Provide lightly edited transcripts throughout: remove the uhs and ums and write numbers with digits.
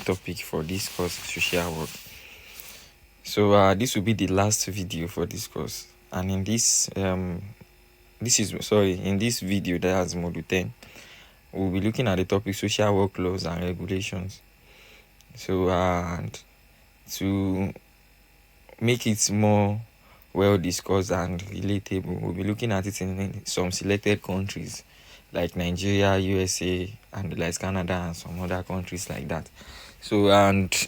topic for this course, social work. So this will be the last video for this course, and in this in this video, that has module 10, we'll be looking at the topic social work laws and regulations. So and to make it more well discussed and relatable, we'll be looking at it in some selected countries like Nigeria, USA, and like Canada and some other countries like that. So, and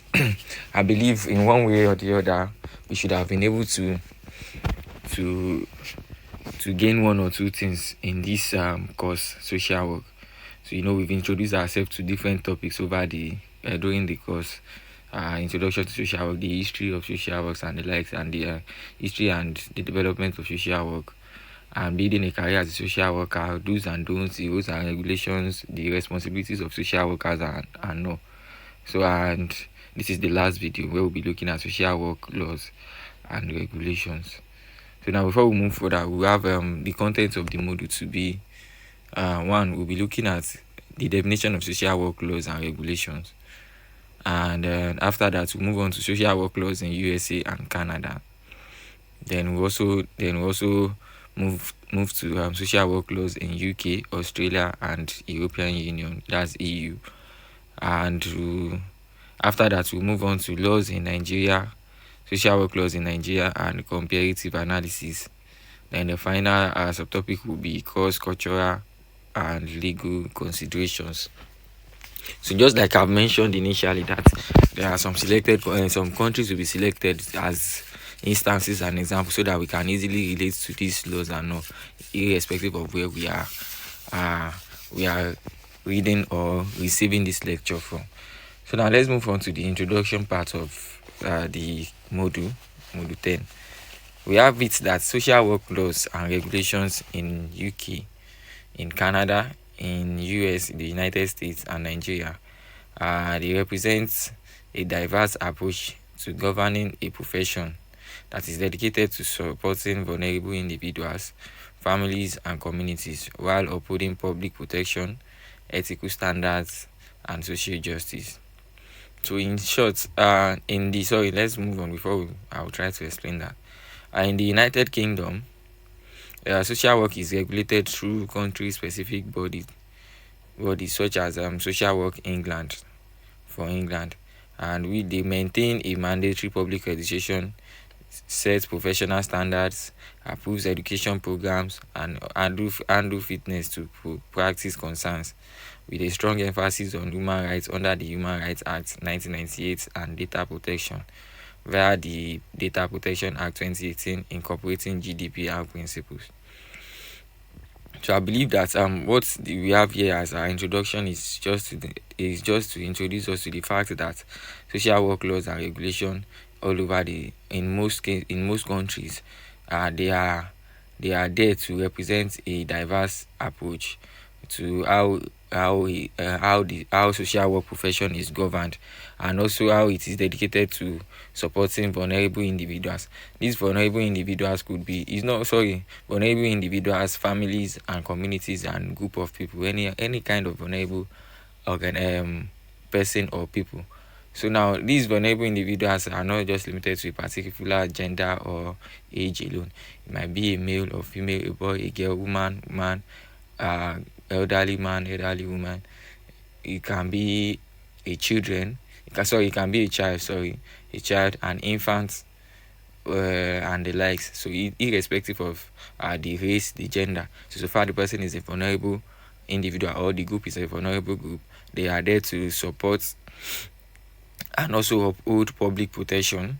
I believe in one way or the other, we should have been able to gain one or two things in this course, social work. So, we've introduced ourselves to different topics over the during the course. Introduction to social work, the history of social works and the likes, and the history and the development of social work, and building a career as a social worker, do's and don'ts, the rules and regulations, the responsibilities of social workers, and no. So, and this is the last video where we'll be looking at social work laws and regulations. So now, before we move further, we'll have the contents of the module to be one, we'll be looking at the definition of social work laws and regulations. And after that, we'll move on to social work laws in USA and Canada. Then we also move to social work laws in UK, Australia, and European Union, that's EU. And after that, we'll move on to laws in Nigeria, social work laws in Nigeria, and comparative analysis. Then the final subtopic will be cross-cultural and legal considerations. So just like I've mentioned initially, that there are some countries will be selected as instances and examples so that we can easily relate to these laws and know, irrespective of where we are reading or receiving this lecture from. So now let's move on to the introduction part of the module 10. We have it that social work laws and regulations in UK, in Canada, in US, the United States, and Nigeria, they represent a diverse approach to governing a profession that is dedicated to supporting vulnerable individuals, families, and communities while upholding public protection, ethical standards, and social justice. So in short, let's move on before I'll try to explain that. In the United Kingdom, social work is regulated through country-specific bodies such as Social Work England, and they maintain a mandatory public registration, sets professional standards, approves education programs, and handle fitness to practice concerns, with a strong emphasis on human rights under the Human Rights Act 1998 and data protection via the Data Protection Act 2018, incorporating GDPR principles. So I believe that what we have here as our introduction is just to introduce us to the fact that social work laws and regulation all over in most countries, they are there to represent a diverse approach to how social work profession is governed, and also how it is dedicated to supporting vulnerable individuals. These vulnerable individuals vulnerable individuals, families, and communities, and group of people, any kind of vulnerable person or people. So now, these vulnerable individuals are not just limited to a particular gender or age alone. It might be a male or female, a boy, a girl, woman, man, elderly man, elderly woman. It can be a children. It can be a child, an infant, and the likes. So irrespective of the race, the gender. So far the person is a vulnerable individual or the group is a vulnerable group, they are there to support and also uphold public protection,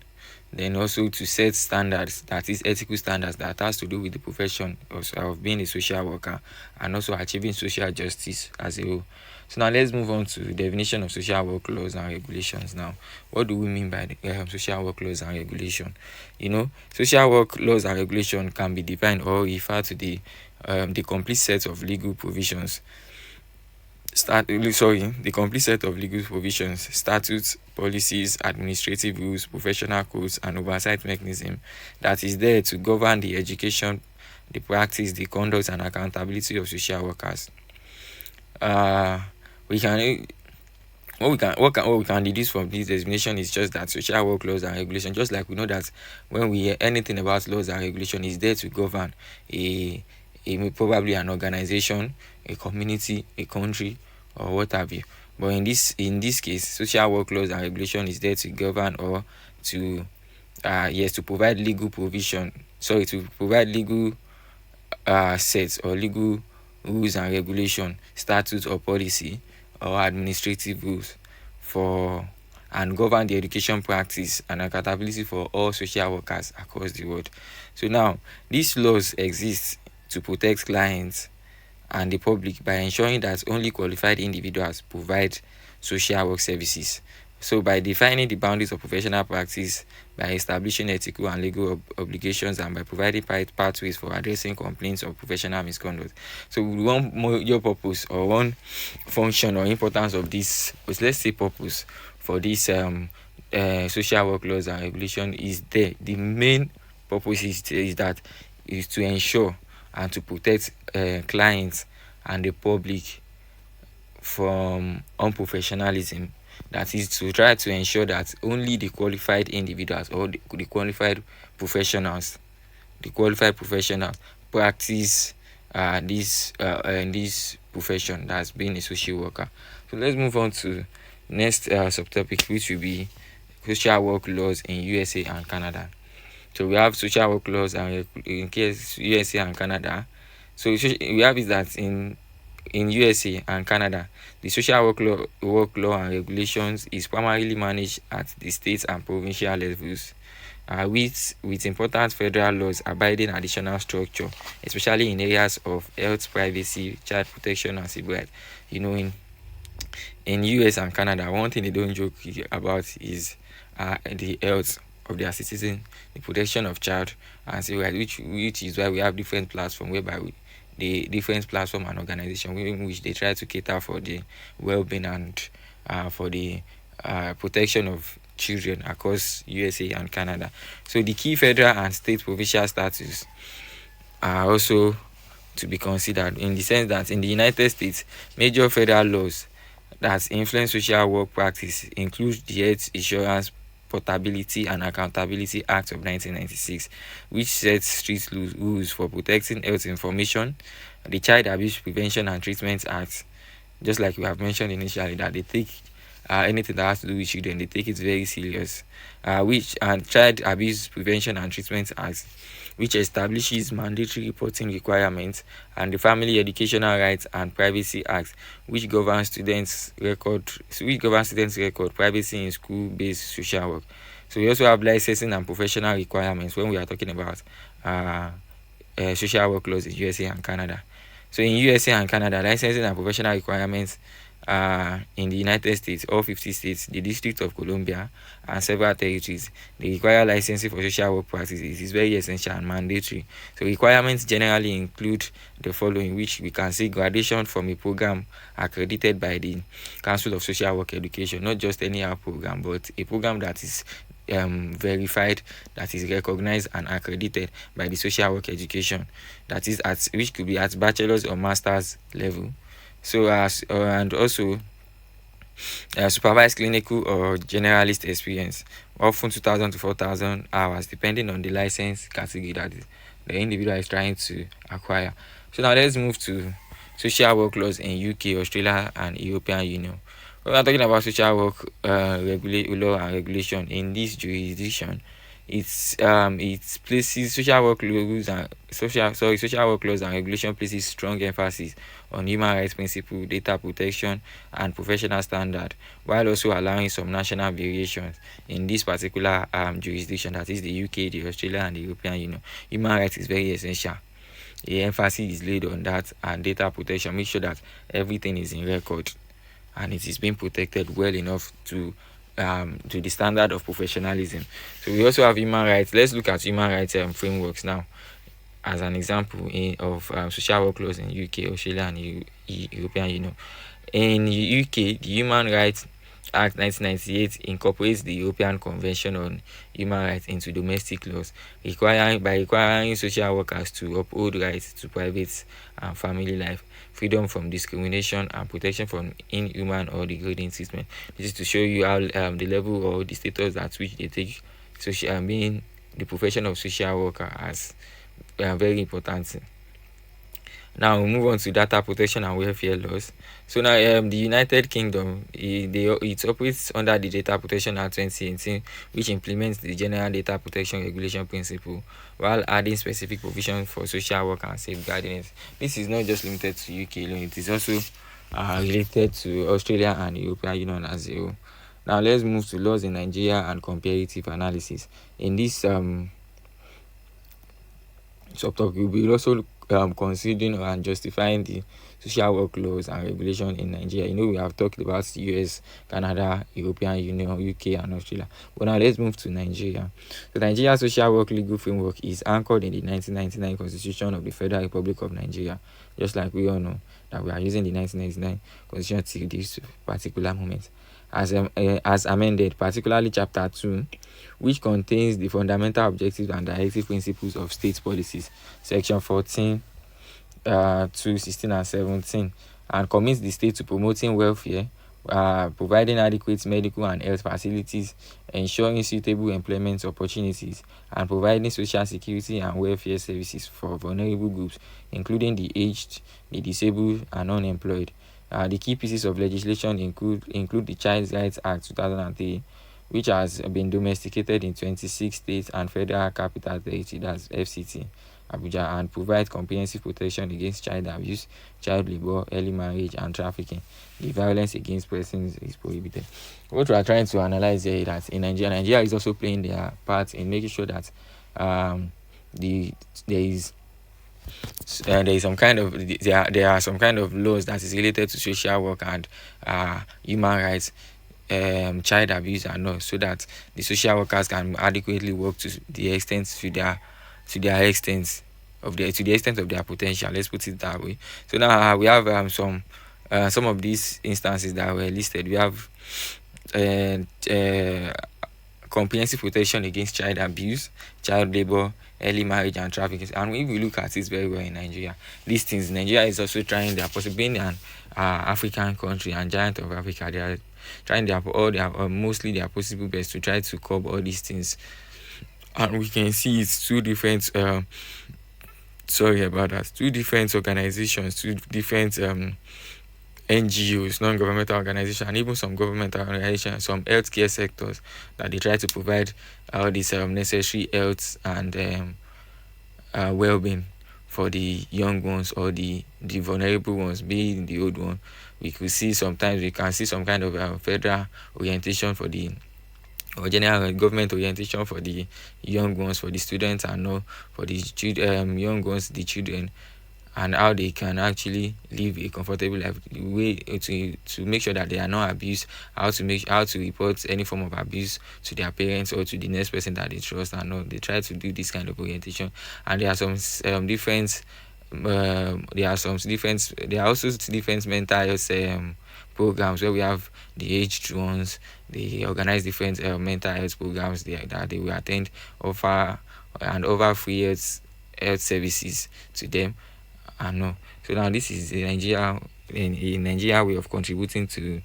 then also to set standards, that is ethical standards, that has to do with the profession of being a social worker, and also achieving social justice as a whole. So now let's move on to the definition of social work laws and regulations. Now, what do we mean by the social work laws and regulation? Social work laws and regulation can be defined or refer to the complete set of legal provisions. The complete set of legal provisions, statutes, policies, administrative rules, professional codes, and oversight mechanism that is there to govern the education, the practice, the conduct, and accountability of social workers. We can what we can deduce from this designation is just that social work laws and regulation, just like we know that when we hear anything about laws and regulation, is there to govern a probably an organization, a community, a country, or what have you. But in this case, social work laws and regulation is there to govern or to yes, to provide legal provision. Sorry, to provide legal sets or legal rules and regulation, statutes or policy or administrative rules for and govern the education practice and accountability for all social workers across the world. So now these laws exist to protect clients and the public by ensuring that only qualified individuals provide social work services. So by defining the boundaries of professional practice, by establishing ethical and legal obligations, and by providing pathways for addressing complaints of professional misconduct. So one major purpose or one function or importance of this, let's say purpose for this social work laws and regulation is there. The main purpose is to ensure and to protect clients and the public from unprofessionalism. That is to try to ensure that only the qualified individuals or the qualified professionals, practice this profession, that's being a social worker. So let's move on to next subtopic, which will be social work laws in USA and Canada. So we have social work laws and in case USA and Canada. So we have is that in USA and Canada, the social work law and regulations is primarily managed at the state and provincial levels, with important federal laws abiding additional structure, especially in areas of health, privacy, child protection, and civil rights. In US and Canada, one thing they don't joke about is the health of their citizens, the protection of child and civil rights, which is why we have different platforms whereby the different platform and organization in which they try to cater for the well-being and for the protection of children across USA and Canada. So the key federal and state provincial statutes are also to be considered, in the sense that in the United States, major federal laws that influence social work practice include the Health Insurance Portability and Accountability Act of 1996, which sets strict rules for protecting health information, the Child Abuse Prevention and Treatment Act, just like we have mentioned initially, that they take anything that has to do with children, they take it very serious, and Child Abuse Prevention and Treatment Act, which establishes mandatory reporting requirements, and the Family Educational Rights and Privacy Act, which governs students' record privacy in school-based social work. So we also have licensing and professional requirements when we are talking about social work laws in USA and Canada. So in USA and Canada, licensing and professional requirements in the United States, all 50 states, the District of Columbia, and several territories, they require licensing for social work practices. It is very essential and mandatory. So requirements generally include the following, which we can see: graduation from a program accredited by the Council of Social Work Education, not just any program, but a program that is verified, that is recognized and accredited by the social work education, that is which could be at bachelor's or master's level. So and also supervised clinical or generalist experience, often 2,000 to 4,000 hours, depending on the license category that the individual is trying to acquire. So now let's move to social work laws in UK, Australia, and European Union. When we are talking about social work law and regulation in this jurisdiction, it places social work laws and regulation places strong emphasis on human rights principle, data protection, and professional standard, while also allowing some national variations in this particular jurisdiction, that is the UK, the Australia, and the European Union. Human rights is very essential. The emphasis is laid on that, and data protection, make sure that everything is in record and it is being protected well enough to the standard of professionalism. So we also have human rights. Let's look at human rights frameworks now as an example of social work laws in UK, Australia, and European Union. In UK, the human rights Act 1998 incorporates the European Convention on Human Rights into domestic laws, requiring social workers to uphold rights to private and family life, freedom from discrimination, and protection from inhuman or degrading treatment. This is to show you how the level or the status at which they take social being the profession of social worker as very important. Now we move on to data protection and welfare laws. So now the United Kingdom it operates under the Data Protection Act 2018, which implements the General Data Protection Regulation principle while adding specific provisions for social work and safeguarding it. This is not just limited to UK alone; it is also related to Australia and the European Union as a whole. Now let's move to laws in Nigeria and comparative analysis. In this subtopic, we will also considering and justifying the social work laws and regulation in Nigeria. We have talked about US, Canada, European Union, UK, and Australia. But now let's move to Nigeria. The Nigeria Social Work Legal Framework is anchored in the 1999 Constitution of the Federal Republic of Nigeria, just like we all know that we are using the 1999 Constitution till this particular moment. As amended, particularly Chapter 2, which contains the fundamental objectives and directive principles of state policies, Section 14, 2, 16, and 17, and commits the state to promoting welfare, providing adequate medical and health facilities, ensuring suitable employment opportunities, and providing social security and welfare services for vulnerable groups, including the aged, the disabled, and unemployed. The key pieces of legislation include the Child Rights Act 2003, which has been domesticated in 26 states and Federal Capital Territory, that's FCT, Abuja, and provides comprehensive protection against child abuse, child labor, early marriage, and trafficking. The violence against persons is prohibited. What we are trying to analyze here is that in Nigeria is also playing their part in making sure that there are some kind of laws that is related to social work and human rights, child abuse and all, so that the social workers can adequately work to the extent to the extent of their potential. Let's put it that way. So now we have some of these instances that were listed. We have comprehensive protection against child abuse, child labor, early marriage, and trafficking. And if we look at it very well in Nigeria, these things, Nigeria is also trying their possible, being an African country and giant of Africa, they are trying mostly their possible best to try to curb all these things. And we can see it's two different two different organizations, two different NGOs, non-governmental organizations, and even some governmental organizations, some healthcare sectors, that they try to provide all these necessary health and well-being for the young ones or the vulnerable ones, being the old one. We can see some kind of federal orientation for the or general government orientation for the young ones, for the students, and no for the young ones, the children, and how they can actually live a comfortable life, way to make sure that they are not abused, how to report any form of abuse to their parents or to the next person that they trust, and all. They try to do this kind of orientation. And there are some different there are also different mental health programs where we have the aged ones. They organize different mental health programs that they will attend, offer free health services to them. And no, so now this is the Nigeria way of contributing to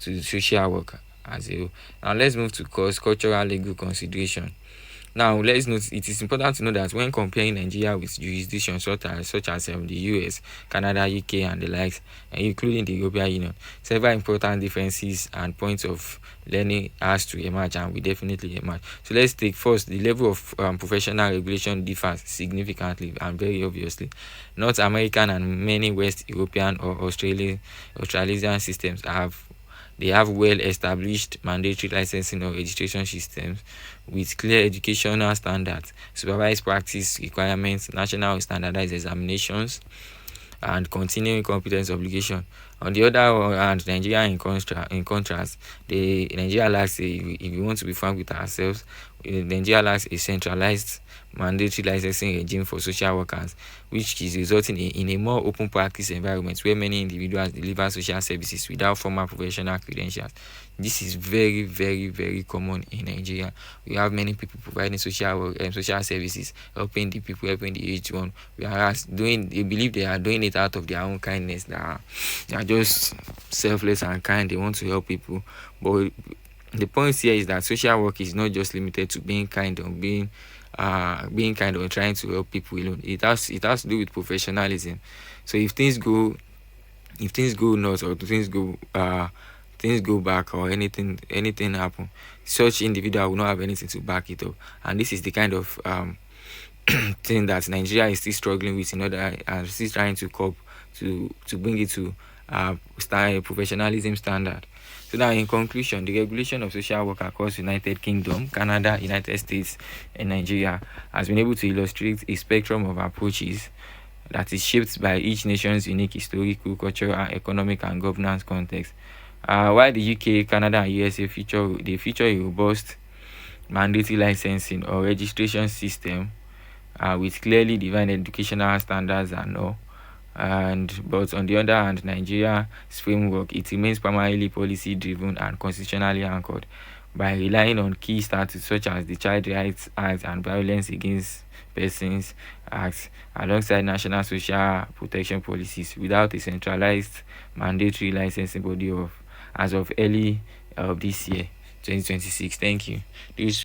social work as a whole. Now let's move to cultural legal consideration. Now let's note, it is important to know that when comparing Nigeria with jurisdictions such as the US, Canada, UK, and the likes, including the European Union, several important differences and points of learning has to emerge, and will definitely emerge. So let's take first the level of professional regulation differs significantly and very obviously. North American and many West European or Australian systems have well-established mandatory licensing or registration systems with clear educational standards, supervised practice requirements, national standardized examinations, and continuing competence obligation. On the other hand, Nigeria in contrast, the Nigeria lacks a, if you want to be frank with ourselves, Nigeria lacks a centralized mandatory licensing regime for social workers, which is resulting in a more open practice environment where many individuals deliver social services without formal professional credentials. This is very, very, very common in Nigeria. We have many people providing social services, helping the people, helping the aged one. Whereas they believe they are doing it out of their own kindness. They are just selfless and kind. They want to help people, but the point here is that social work is not just limited to being kind or being kind or trying to help people alone. It has to do with professionalism. So if things go north or things go back or anything happen, such individual will not have anything to back it up. And this is the kind of thing that Nigeria is still struggling with in order and still trying to cope to bring it to professionalism standard. So now, in conclusion, the regulation of social work across United Kingdom, Canada, United States, and Nigeria has been able to illustrate a spectrum of approaches that is shaped by each nation's unique historical, cultural, economic, and governance context. While the UK, Canada, and USA feature a robust mandatory licensing or registration system with clearly defined educational standards and all. But on the other hand, Nigeria's framework, it remains primarily policy driven and constitutionally anchored by relying on key statutes such as the Child Rights Act and Violence Against Persons Act alongside national social protection policies without a centralized mandatory licensing body of as of early of this year, 2026. Thank you. This